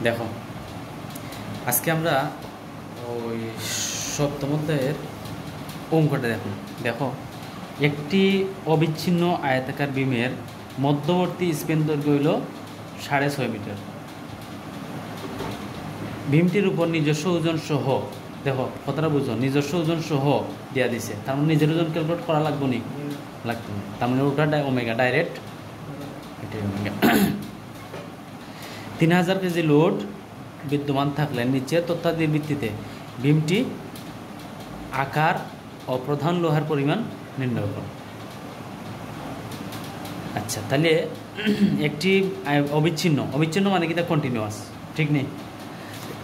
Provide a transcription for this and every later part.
দেখো আজকে আমরা ওই সপ্তম অধ্যায়ের অঙ্কটা দেখো দেখো একটি অবিচ্ছিন্ন আয়তাকার বিমের মধ্যবর্তী স্পেন দৈর্ঘ্য হইল 6.5 মিটার। ভীমটির উপর নিজস্ব ওজন সহ, দেখো কথাটা বুঝো, নিজস্ব ওজন সহ দেওয়া দিছে, তার মানে নিজের ওজন ক্যালকুলেট করা লাগবে নি, লাগবে না, তার মানে ওটা ওমেগা ডাইরেক্ট, এটাই ওমেগা। 3000 কেজি লোড বিদ্যমান থাকলে নিচের তথ্যাদির ভিত্তিতে ভীমটি আকার ও প্রধান লোহার পরিমাণ নির্ণয় করো। আচ্ছা, তাহলে একটি অবিচ্ছিন্ন মানে কি তা কন্টিনিউয়াস, ঠিক নেই?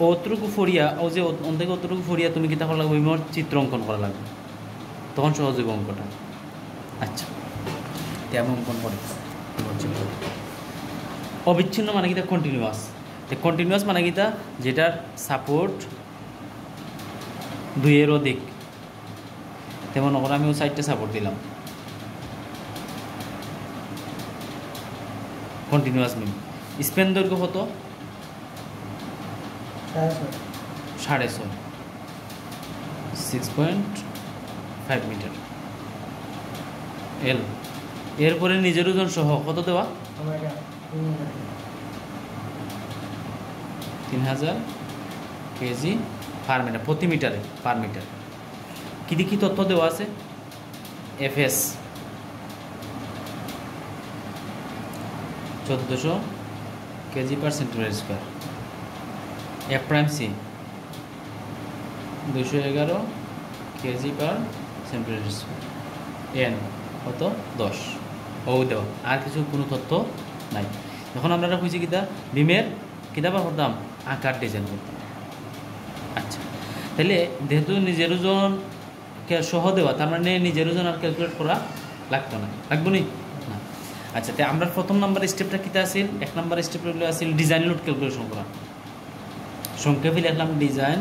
অতটুকু ফরিয়া ও যে অন্তকে অতটুকু ফরিয়া তুমি কি তা করা লাগবে, বিমর চিত্র অঙ্কন করা লাগবে, তখন সহজ হবে অঙ্কটা। আচ্ছা, তেমন অঙ্কন করে অবিচ্ছিন্ন মানে কি তা কন্টিনিউয়াস। কন্টিনিউয়াস মানে কি তা যেটার সাপোর্ট 2 এর অধিক, তেমন ওখানে আমি 60টা সাপোর্ট দিলাম, কন্টিনিউয়াস মিন। স্পেন দৈর্ঘ্য কত? 6.5, 6.5 মিটার। এল এরপরে নিজের ওজন সহ কত দেওয়া? 3000 কেজি পার মিটার, প্রতি মিটারে, পার মিটার। কী তথ্য দেওয়া আছে? FS 1400 KG per centimetre square, F prime C 211 KG per centimetre square, N কত? 10। ও দেওয়া, আর কিছু কোনো তথ্য নাই। যখন আমরা খুঁজছি কিতা বিমের কিতাবা করতাম আকার ডিজাইন করতাম। আচ্ছা, তাহলে যেহেতু নিজের ওজন সহ দেওয়া, তার মানে নিজের ওজন আর ক্যালকুলেট করা লাগতো না, লাগবো নি না। আচ্ছা, তাই আমরা প্রথম নাম্বার স্টেপটা কিতা আসিল? 1 নাম্বার স্টেপগুলো আসিল ডিজাইন লোড ক্যালকুলেশন করা। সংক্ষেপে লিখলাম ডিজাইন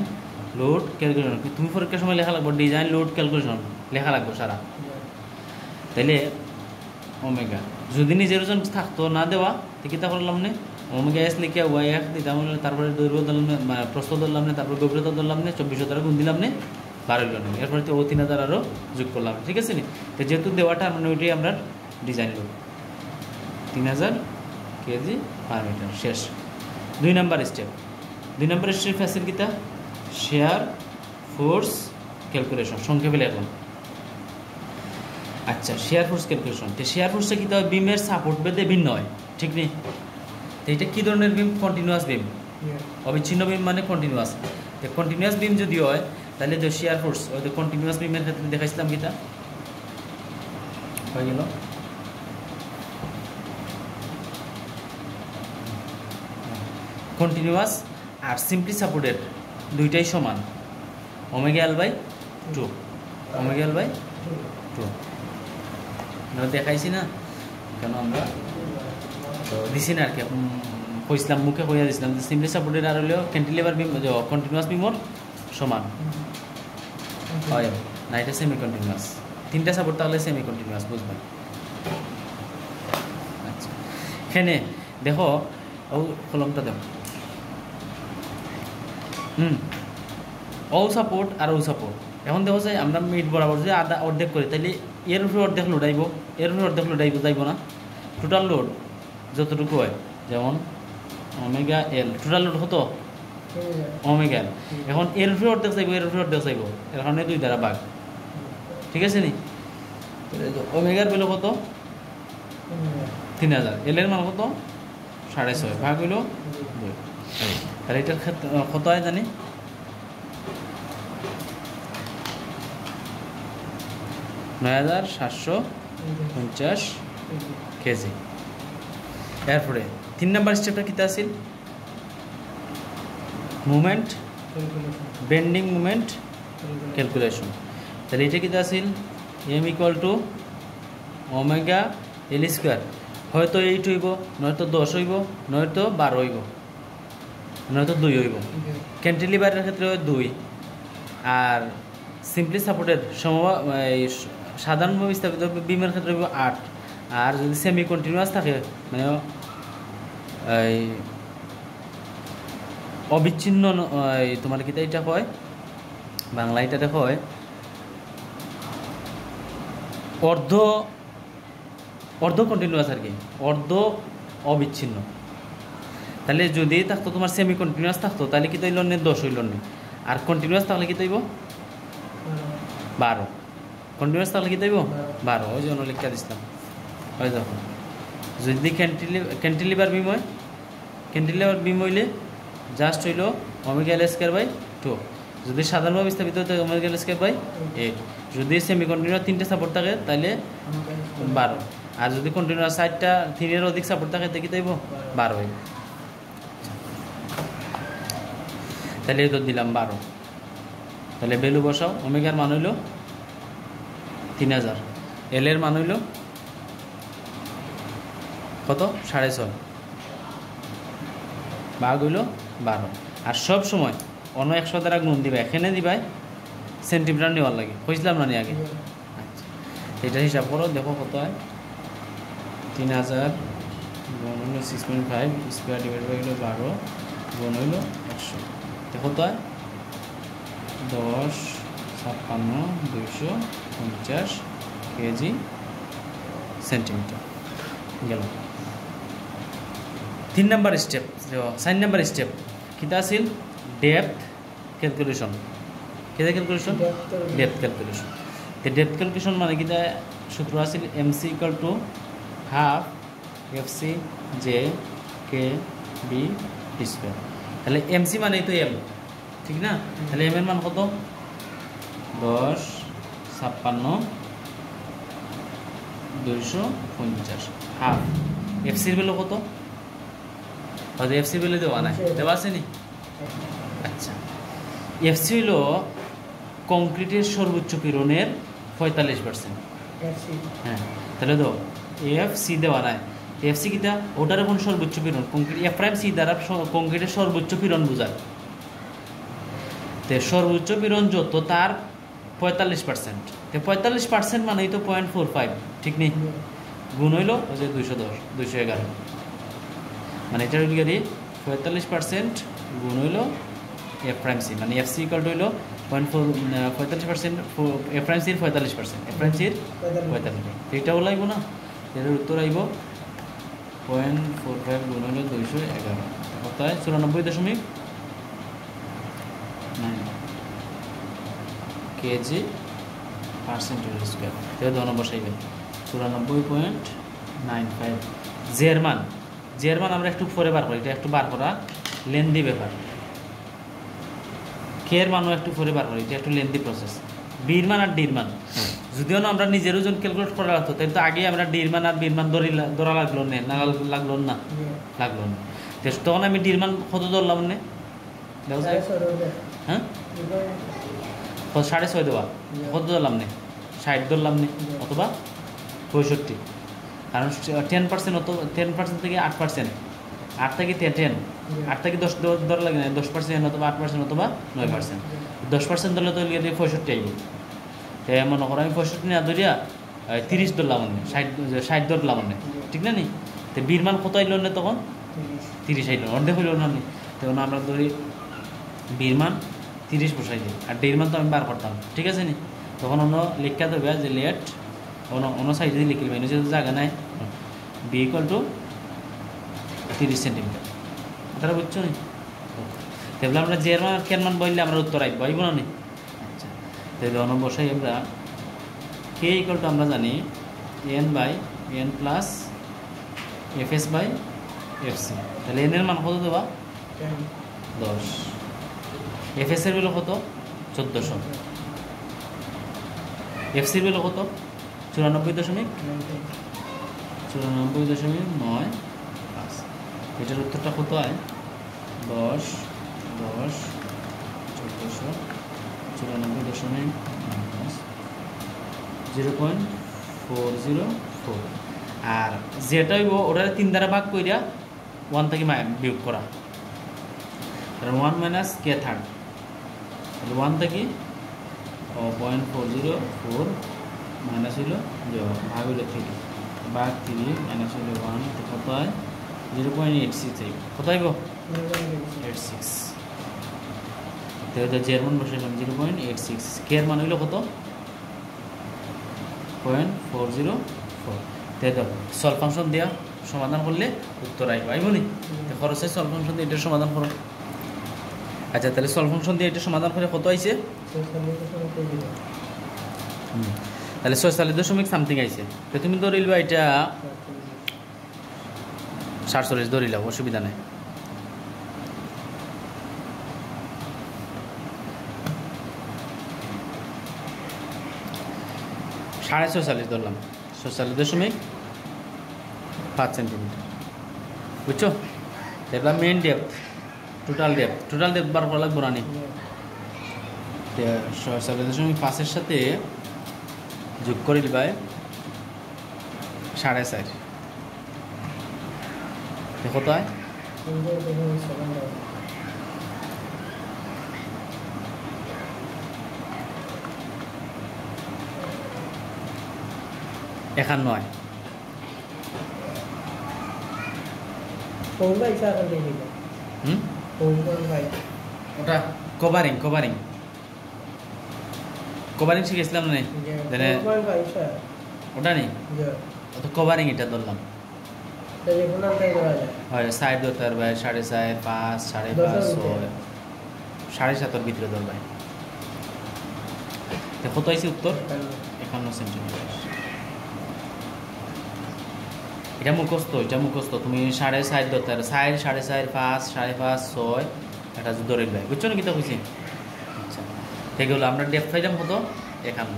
লোড ক্যালকুলেশন। তুমি পরীক্ষার সময় লেখা লাগবো ডিজাইন লোড ক্যালকুলেশন, লেখা লাগবো সারা। তাইলে ওমেগা যদি নিজের ওজন থাকতো না দেওয়া, তো কিতা করলাম না, ওমেগা এস লিখে ওয়াই এক দিতাম, তারপরে দৈর্ঘ্য ধরলাম না, প্রস্থ ধরলাম না, তারপরে গভীরতা ধরলাম না, 2400 দ্বারা গুণ দিলাম না, 12 হইল না, এরপরে তো 3000 আরও যোগ করলাম, ঠিক আছে নি? তো যেহেতু দেওয়াটা মানে ওইটাই আমরা design load 3000 KG per metre. শেষ। 2 নাম্বার স্টেপ ফ্যাসিল কিতা শেয়ার ফোর্স ক্যালকুলেশন, সংক্ষেপে লিখলাম। আচ্ছা, শেয়ার ফোর্স ক্যালকুলেশন। তো শেয়ার ফোর্সটা কী হয়? বিমের সাপোর্ট বেঁধে ভিন্ন হয়, ঠিক নেই? তো এইটা কী ধরনের বিম? কন্টিনিউয়াস বিম। অবিচ্ছিন্ন বিম মানে কন্টিনিউয়াস। তো কন্টিনিউয়াস বিম যদি হয় তাহলে যে শেয়ার ফোর্স ওই তো কন্টিনিউয়াস বিমের ক্ষেত্রে দেখাইছিলাম কিতা হয়ে গেল। কন্টিনিউয়াস আর সিম্পলি সাপোর্টেড দুইটাই সমান, omega L by 2, omega L by 2 আমরা দেখাইছি না, কেন আমরা তো দিছি না আর কি, কইছিলাম মুখে কইয়া দিছিলাম যে সিম্পলি সাপোর্টেড আর হলেও ক্যান্টিলিভার বিম কন্টিনিউয়াস বিমর সমান হয় না, এটা সেমি কন্টিনিউয়াস। 3টা সাপোর্ট তাহলে সেমি কন্টিনিউয়াস, বুঝবেন? আচ্ছা, এখানে দেখো ও কলমটা দেখো, ও সাপোর্ট আর ও সাপোর্ট। এখন দেখো যে আমরা মিড বরাবর যদি আধা অর্ধেক করি তাহলে এর উপরে অর্ধেক লোড আইব, এর উপরে অর্ধেক লোড আইব, যাইব না? টোটাল লোড যতটুকু হয়, যেমন ওমেগা এল, টোটাল লোড কত? ওমেগা এল। এখন এর উপরে অর্ধেক চাইব, এর উপরে অর্ধেক চাইব, এর কারণে 2 দ্বারা ভাগ, ঠিক আছে নি? ওমেগার বেলো কত? 3000, এল এর মান কত? 6.5, ভাগ হইল 2। আর এটার ক্ষেত্রে কত হয় জানি? 9750 কেজি। এরপরে 3 নাম্বার স্টেপটা কিতা আছিল? Movement bending movement calculation. তাহলে এটা কিতা আছিল? M equal to omega L square, হয়তো 8 হইব, নয়তো 10 হইব, নয়তো 12 হইব, নয়তো 2 হইব। ক্যান্টিলিভারের ক্ষেত্রে 2, আর সিম্পলি সাপোর্টেড সাধারণভাবে স্থাপিত বিমের ক্ষেত্রে 8, আর যদি সেমি কন্টিনিউয়াস থাকে মানে এই অবিচ্ছিন্ন তোমার কিতা এটা হয় বাংলা এটাতে হয় অর্ধ অর্ধ কন্টিনিউয়াস আর কি, অর্ধ অবিচ্ছিন্ন। তাহলে যদি থাকতো তোমার সেমি কন্টিনিউয়াস থাকতো তাহলে কি তৈল নে 10 হইল নে, আর কন্টিনিউয়াস থাকলে কি তৈব 12, কন্টিনিউয়াস থাকলে কি তৈব 12, ওই জন্য লিখা দিছিলাম। ওই দেখো যদি ক্যান্টিলিভার বিম হইলে জাস্ট হইল ওমেগা এল স্কয়ার বাই 2, যদি সাধারণভাবে স্থাপিত হতো ওমেগা এল স্কয়ার বাই 8, যদি সেমি কন্টিনিউয়াস 3টে সাপোর্ট থাকে তাহলে 12, আর যদি কন্টিনিউয়াস 4টা 3-এর অধিক সাপোর্ট থাকে তাহলে কি তৈব 12 হইব। তাহলে এই তো দিলাম 12, তাহলে ভ্যালু বসাও। ওমেগার মান হইল 3000, এল এর মান হইল কত 6.5, ভাগ হইল 12। আর সব সময় অন্য 100 দ্বারা গুণ দিবা, এখানে দিবাই সেন্টিমিটার নেওয়ার লাগে, বুঝলাম না নি আগে। আচ্ছা এটা হিসাব করো, দেখো কত হয়। 3000 গুণ হইল 6.5 স্কোয়ার ডিভাইড বাই হইল 12 গুণ হইল 100, কত হয় 10 56 250 কেজি সেন্টিমিটার গেল। 3 নম্বর স্টেপ, 4 নম্বর স্টেপ কিতা আছিল ডেপথ ক্যালকুলেশন। কিতা ক্যালকুলেশন? Depth calculation. তো ডেপথ ক্যালকুলেশন মানে কিতা সূত্র আছিল MC equal to half FC J K B T square. তাহলে এমসি মানে তো এম, ঠিক না? তাহলে এম এর মান কত 10 56 250 হাফ। এফসির ভ্যালু কত? তাহলে এফসির ভ্যালু দেওয়া নাই, দেওয়া আছে নি? আচ্ছা এফসি হলো কংক্রিটের সর্বোচ্চ পীড়নের 45%। হ্যাঁ তাহলে তো এফসি দেওয়া নাই, এফসি কিটা ওটার এখন সর্বোচ্চ পীড়ন কংক্রিট এফ প্রাইম সি দ্বারা কংক্রিটের সর্বোচ্চ পীড়ন বোঝায়। তো সর্বোচ্চ পীড়ন যত তার 45%, তো 45% মানেই তো 0.45, ঠিক নেই? গুণ হইল ওই যে 210 211, মানে এটা হইল কি 45% গুণ হইল এফ প্রাইম সি, মানে এফ সি ইকুয়াল টু হইল 45%, এফ প্রাইম সির 45%, এফ প্রাইম সির 45%, এইটা বলাইব না? এর উত্তর আইব 0.45 গুণ হইল 211, অর্থাৎ 94.9 কেজি পার সেন্টিমিটার স্কোয়ার। তাহলে 2 নম্বর বসাইবে 94.95। জের মান আমরা একটু পরে বার করি, এটা একটু বার করা লেন্দি ব্যাপার। কে এর মানও একটু পরে বার করি, এটা একটু লেন্দি প্রসেস। বির মান আর ডির মান যদিও না আমরা নিজের ওজন ক্যালকুলেট করা লাগতো, তাই তো আগে আমরা ডির মান আর বির মান ধরা লাগলো না লাগলো না। তখন আমি ডির মান কত ধরলাম নে? হ্যাঁ 6.5 দেওয়া, কত ধরলাম নে? 60 ধরলাম নে, অথবা 65, কারণ 10% অত 10% থেকে 8%, 8 থেকে 10, 8 থেকে 10 ধরা লাগে না, 10% অথবা 8% অথবা 9%। 10% ধরলে তো লিখে দিয়ে 65 আইব। মনে করো আমি 65 না ধরিয়া 30 ধরলাম, 60 ধরলাম, ঠিক না নি? তো বির মান কত আইল না তখন? 30 আইল, অর্ধেক হইল না নি? তখন আমরা ধরি বির মান 30 বসাই দিই, আর ডির মান তো আমি বার করতাম, ঠিক আছে নি? তখন অন্য লিখা দেবে যে লেট অন্য সাইডে দিয়ে লিখে দেবে, যেহেতু জায়গা নাই, বি ইকুয়াল টু 30 সেন্টিমিটার। তারা বুঝছো নি? তাহলে আমরা জের মান কেন মান বললে আমরা উত্তর আইব আইব না নি? আচ্ছা তাহলে অন্য বসাই আমরা কে ইকুয়াল টু আমরা জানি N by N plus F S by F C. তাহলে এন এর মান কত দেওয়া 10, এফ এস এর ভ্যালু কত 1400, এফ সির ভ্যালু কত 94.95। এটার উত্তরটা কত হয় 10 10 1400 94.0.404। আর যেটা হইব ওটা 3 দ্বারা ভাগ কইরা 1 থেকে বিয়োগ করা, 1 মাইনাস কে থার্ড, তাহলে 1 থেকে 0.404 মাইনাস হইল ভাগ হইল 3, ভাগ 3 মাইনাস হইল 1, কত হয় 0.86 কত হইব 86। তাহলে জের মান বসাইলাম 0.86, কে এর মান হইলো কত 0.404। তাই সলভ ফাংশন দিয়া সমাধান করলে উত্তর আইব আইবনি। খরচের সলভ ফাংশন দিয়ে এটার সমাধান করো। আচ্ছা তাহলে সলভ ফাংশন দিয়ে এটা সমাধান করে কত আইছে, তাহলে 46 সামথিং আইছে। তো তুমি ধরিলবা এটা 47 ধরিলাম, অসুবিধা নাই। সাড়ে 46 ধরলাম, 46.5 সেন্টিমিটার, বুঝছো? এবার মেন ডেপথ, টোটাল ডেপথ বার করা লাগবো না নি। 46.5 সাথে যোগ করে দিবাই 4.5, দেখো তো এখান নয় ওটা কভারিং শিখেছিলাম না, ওটা নেই তো কভারিং এটা ধরলাম। হয় সাইড ধরতে পারবে 4.5, 5, 5.5, 6, 7.5 ভিতরে ধরবে। কত হয়েছে উত্তর 51 সেন্টিমিটার। এটা মুখস্থ তুমি 4.5 ধরতে পারো, 4, 4.5, 5, 5.5, 6 এটা ধরে দেয়, বুঝছো না? কিতা বুঝছি? আচ্ছা ঠিক হলো, আমরা ডেপথ পাইলাম কত 51।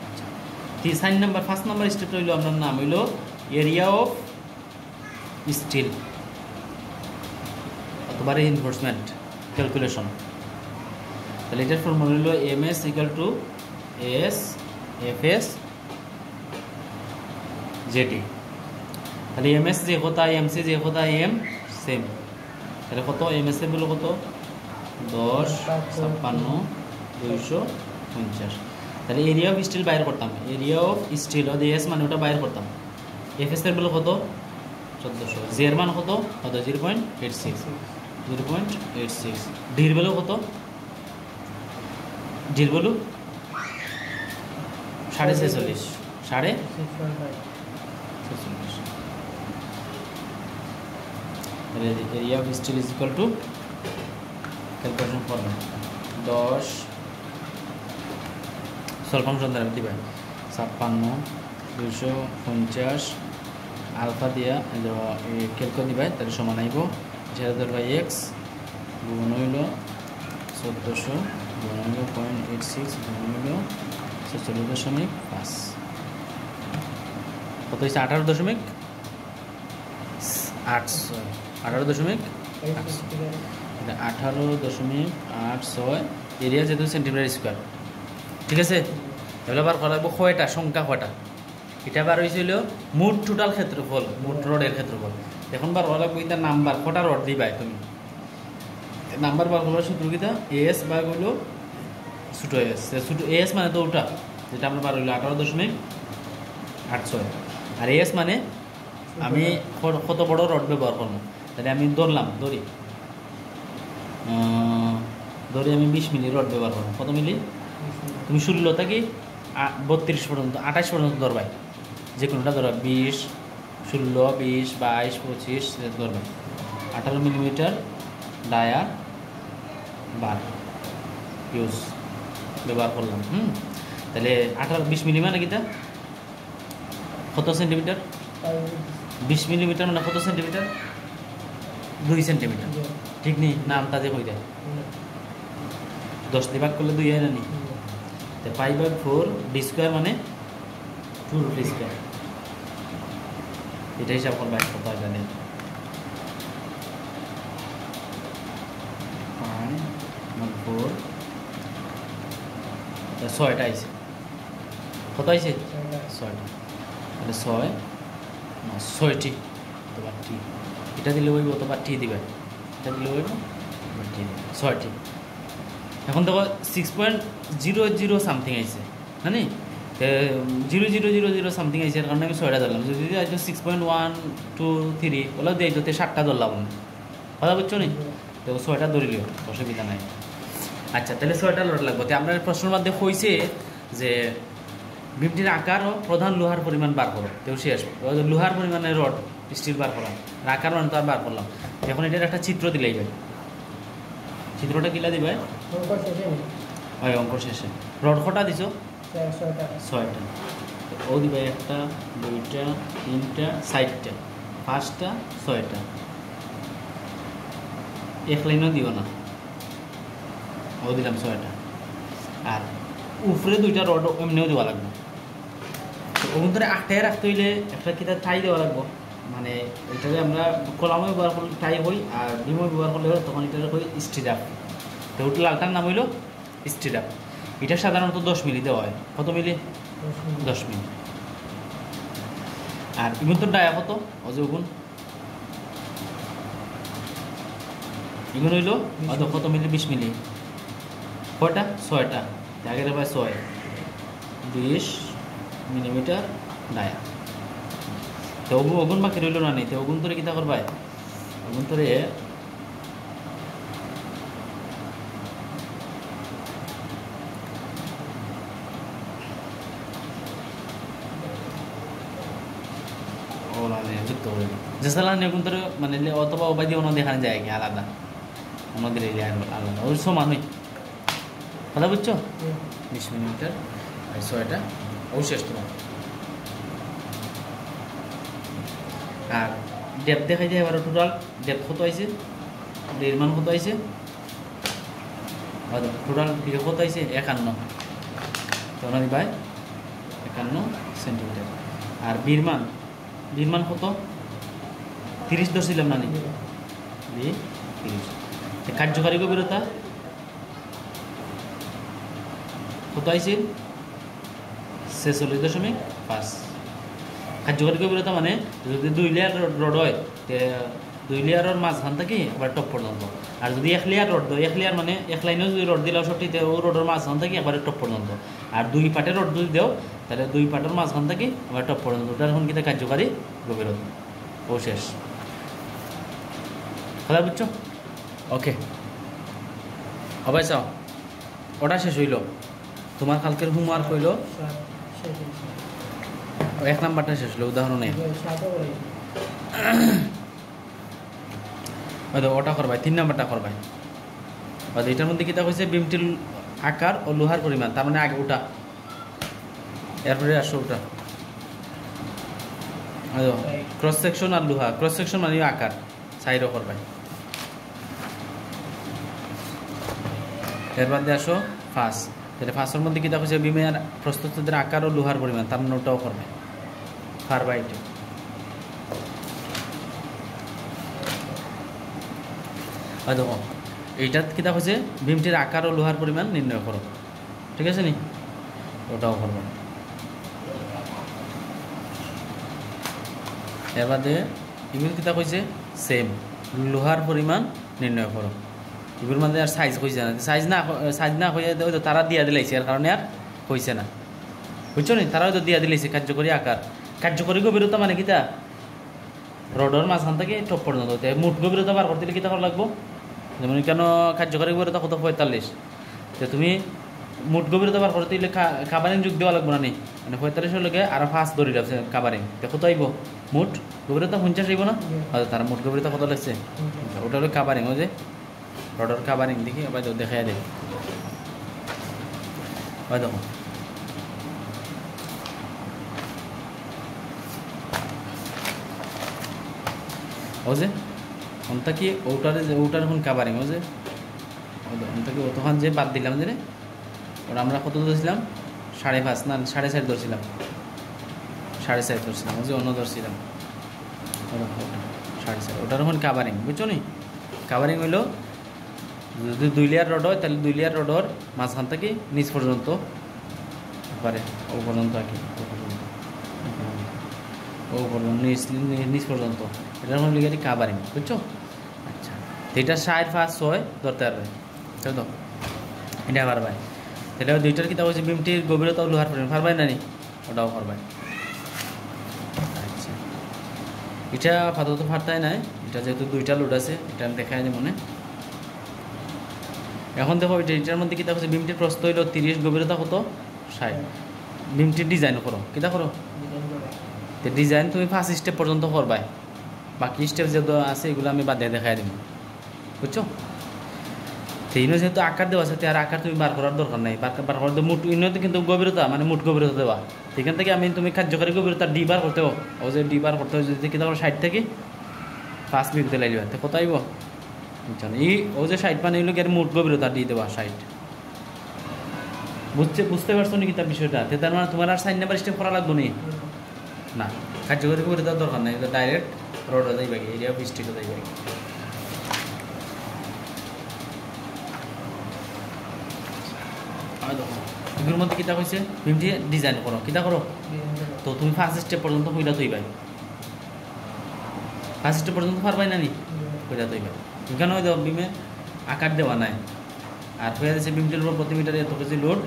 আচ্ছা 5 নাম্বার স্টেপ হইলো আপনার নাম হইলো এরিয়া অফ স্টিল অথবা রিইনফোর্সমেন্ট ক্যালকুলেশন। তাহলে এটার ফর্মুলা হইলো MS = S FS JT। তাহলে MS যে কথা MC যে কথা M সেম। তাহলে কত MS এর বলো কত 10, 56, 250। তাহলে এরিয়া অফ স্টিল বাইর করতাম, এরিয়া অফ স্টিল ও এস মানে ওটা বাইর করতাম। FS এর বলো কত 1400, জি এর মান কত 0.86, ডির বলো কত, ডির বলো 46.5, 46.5। Area of steel is equal to calculation করবেন 10 সলভ ফাংশন দ্বারা দিবেন 56, 250 আলফা দিয়া ক্যালকুলেট দিবে, তাহলে সমান আইব 0/x গুণ হইল 1400 গুণ হইল 0.86 গুণ হইল 46.5, কত হয়েছে 18.86, 18.86 এরিয়া যেহেতু সেন্টিমিটার স্কোয়ার, ঠিক আছে? তাহলে আবার করা লাগবো কয়টা সংখ্যা কয়টা, এটা বার হয়েছিল মোট টোটাল ক্ষেত্রফল, মোট রডের ক্ষেত্রফল। এখন বার করা লাগবো এটা নাম্বার কটা রড দিবাই তুমি, নাম্বার বার করার সূত্র কিটা এস বার হইলো ছোটো এস মানে তো ওটা যেটা আমরা বার হইলো 18.86, আর এস মানে আমি কত বড় রড ব্যবহার করবো। তাহলে আমি ধরি আমি 20 মিলি রড ব্যবহার করবো। কত মিলি? তুমি 16 থেকে 32 পর্যন্ত 28 পর্যন্ত ধরবাই, যে কোনোটা ধরবা 20, 16, 20, 22, 25 ধরবাই। 18 মিলিমিটার ডায়া বার ব্যবহার করলাম। তাহলে 20 মিলি মানে কিটা কত সেন্টিমিটার? 20 মিলিমিটার মানে কত সেন্টিমিটার? 2 সেন্টিমিটার, ঠিক নেই? নামটা যে হয়ে যায় 10 দিয়ে ভাগ করলে 2 হয় না নি? তো 5/4 ডি স্কোয়ার মানে 2 রুট স্কোয়ার, এটা হিসাব করবো এক কথা জানেন। 5/4 6টা আইছে, কত আইছে 6টা, তাহলে 6টি অথবা টি, এটা দিলে হইব অথবা টি দিবে, এটা দিলে হইব 6টি। এখন দেখো 6.00 সামথিং আইছে, জানি 0.000 সামথিং আইছে, এর কারণে আমি 6টা ধরলাম। যদি আইতো 6.123 ওলা দিয়ে 7টা ধরলাম, কথা বুঝছো নি? তো 6টা ধরিলিও, অসুবিধা নাই। আচ্ছা, তাহলে 6টা রড লাগবে। তো আপনার প্রশ্নের মধ্যে হয়েছে যে বিমটির আকার ও প্রধান লোহার পরিমাণ বার করো, তো শেষ। লোহার পরিমাণের রড স্টিল বার করলাম, আর আকার মান তো আর বার করলাম। এখন এটার একটা চিত্র দিলেই ভাই, চিত্রটা কিলা দিবে ওই অঙ্ক শেষে। রড কটা দিছো? 6টা। ও দিবে 1টা 2টা 3টা 4টা 5টা 6টা। এক লাইনও দিও না, ও দিলাম 6টা। আর উপরে 2টা রড এমনিও দেওয়া লাগবে। তো ওখান ধরে 8টায় রাখতে হইলে একটা কিতা টাই দেওয়া লাগবে, মানে এটাকে আমরা কলামে ব্যবহার করলে টাই হই, আর ডিমও ব্যবহার করলে তখন এটাকে হই স্টিরাপ। তো ওটা লালটার নাম হইল স্টিরাপ। এটা সাধারণত 10 মিলি দেওয়া হয়। কত মিলি? 10 মিলি। আর ইগুন তো ডায়া কত? অজয় গুণ ইগুন হইল কত মিলি? 20 মিলি। কয়টা? 6টা। আগের ভাই 6 20 মিলিমিটার ডায়া। তো ওগুন বাকি রইল না নেই। তো ওগুন তোরে কিতা করবাই? ওগুন তোরে যুক্ত করে যেসালা নেগুন তোরে মানে অথবা ওবাদি অন্য দেখানো যায় কি আলাদা, অন্য দিলে আলাদা ওই সমানই। কথা বুঝছো? 20 মিলিমিটার আর 6টা অবশেষ তোমার। আর ডেপ দেখাই যায় এবার টোটাল ডেপ কত আইছে, এর মান কত আইছে, টোটাল দিকে কত আইছে 51। তোমরা দিবাই 51 সেন্টিমিটার। আর বীর মান কত? 30 ধরছিলাম না নি? 30। কার্যকারী গভীরতা কত আইছে? 46.5। কার্যকারী গভীরতা মানে যদি 2 লেয়ার রড হয়, 2 লেয়ারের মাঝখান থেকে একবার টপ পর্যন্ত। আর যদি 1 লেয়ার রড দেয়, 1 লেয়ার মানে 1 লাইনেও যদি রড দিলাও সঠিক, ও রডের মাঝখান থেকে একবারে টপ পর্যন্ত। আর 2 পাটের রড যদি দেও, তাহলে 2 পাটের মাঝখান থেকে আবার টপ পর্যন্ত। ওটা এখন কিন্তু কার্যকারী গভীরতা। ও শেষ। কথা বুঝছো? ওকে, হবে চাও ওটা শেষ হইল। তোমার কালকের হোমওয়ার্ক হইল 1 নাম্বারটা শেষ হলো, উদাহরণে ওটা করবাই। 3 নাম্বারটা করবাই। এটার মধ্যে কিতা হয়েছে? বিমটির আকার ও লোহার পরিমাণ, তার মানে আগে ওটা, এরপরে আসো ওটা ক্রস সেকশন আর লোহা। ক্রস সেকশন মানে আকার সাইডও করবাই। এর বাদে আসো ফার্স্ট। তাহলে ফার্স্টের মধ্যে কিতা হয়েছে? বিমের প্রস্তুতদের আকার ও লোহার পরিমাণ, তার মানে ওটাও করবে ফার বাই 2। দেখো এইটা কিতা হয়েছে? বিমটির আকার ও লোহার পরিমাণ নির্ণয় করো, ঠিক আছে নি? ওটাও করবো। এর বাদে এগুলো কিতা হয়েছে? সেম লোহার পরিমাণ নির্ণয় করো। এগুলোর মধ্যে আর সাইজ হয়েছে না, সাইজ না হয়ে তারা দিয়া দিলাইছে, এর কারণে আর হয়েছে না। বুঝছো নি? তারা হয়তো দিয়া দিলাইছে কার্যকরী আকার। কার্যকরী গভীরতা মানে কিতা? রডর মাঝখান থেকে টপ পর্যন্ত। মোট গভীরতা বার করতে কিতা করা লাগবো? যেমন কেন কার্যকরী গভীরতা কত? 45। তো তুমি মোট গভীরতা বার করতে গেলে কাভারিং যুগ দেওয়া লাগবো না নি? মানে 45 লোকে আরো 5 ধরে রাখছে কাভারিং। দেখো তো আইব মোট গভীরতা 50 আইব না? তার মোট গভীরতা কত লাগছে? ওটা হলো কাভারিং। ওই যে রডর কাভারিং দেখি আবার দেখাই দেয়। ওই দেখো ও যে ওনটা কি ওটার এখন কাভারিং। ও যে ওনটাকে তখন যে বাদ দিলাম যে ওটা আমরা কত ধরছিলাম? 5.5 না 4.5 ধরছিলাম, 4.5 ধরছিলাম। ও যে অন্য ধরছিলাম 4.5। ওটার এখন কাভারিং। বুঝছো নি? কাভারিং হইলো যদি 2 লেয়ার রড হয়, তাহলে 2 লেয়ার রডর মাঝখান থেকে নিচ পর্যন্ত পারে, ও পর্যন্ত আর কি, ও পর্যন্ত নিচ পর্যন্ত। এটা এখন লিখে কাভারিং। বুঝছো? আচ্ছা, এটা 4, 5, 6 ধরতে পারবে, তাই তো? এটা পারবাই। তাহলে 2টার কিতাব হচ্ছে বিমটির গভীরতা লোহার পরিমাণ পারবাই না নি? ওটাও পারবাই। আচ্ছা, এটা আপাতত ফারতাই নাই। এটা যেহেতু 2টা লোড আছে, এটা আমি দেখাই দিই মনে। এখন দেখো এটার মধ্যে কিতা হচ্ছে বিমটির প্রস্থ হইল 30, গভীরতা কত 60। বিমটির ডিজাইন করো, কিতা করো তো ডিজাইন তুমি ফার্স্ট স্টেপ পর্যন্ত করবাই, বাকি স্টেপ যেগুলো আছে এগুলো আমি বাদ দিয়ে দেখাই দিব, বুঝছো? সেই যেহেতু আকার দেওয়া আছে আর আকার তুমি বার করার দরকার নাই, বার করার মুঠ ইউনিয়তে কিন্তু গভীরতা মানে মুঠ গভীরতা দেওয়া, সেখান থেকে আমি তুমি কার্যকারী গভীরতা ডি বার করতে হো, ও যে ডি বার করতে হয় যদি কিনা 60 থেকে 5 বিঘতে লাগবে, তো কত আইব এই ও যে 60 মানে এগুলো কি মুঠ গভীরতা ডি দেওয়া 60। বুঝতে পারছো নাকি তার বিষয়টা? তার মানে তোমার আর 4 নাম্বার স্টেপ করা লাগবে না, কার্যকরী গভীরতার দরকার নাই, ডাইরেক্ট রোডে যাইবে, এরিয়া বৃষ্টিতে যাইবে। এগুলোর মধ্যে কিতা হয়েছে বিমটি ডিজাইন করো, কিতা করো তো তুমি ফার্স্ট স্টেপ পর্যন্ত কইরা তৈবাই, ফার্স্ট স্টেপ পর্যন্ত পারবাই না নি কইরা তৈবাই। এখানে হয়তো বিমে আকার দেওয়া নাই আর হয়ে যাচ্ছে বিমটির উপর প্রতি মিটারে এত কেজি লোড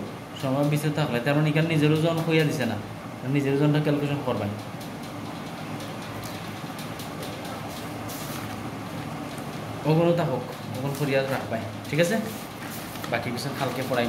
সময় বেঁচে থাকলে, তার মানে এখানে নিজের ওজন হইয়া দিছে না, নিজের ওজনটা ক্যালকুলেশন করবাই। ওগুলো থাকুক, ওগুলো করিয়া রাখবাই, ঠিক আছে? বাকি কিছু কালকে পড়াই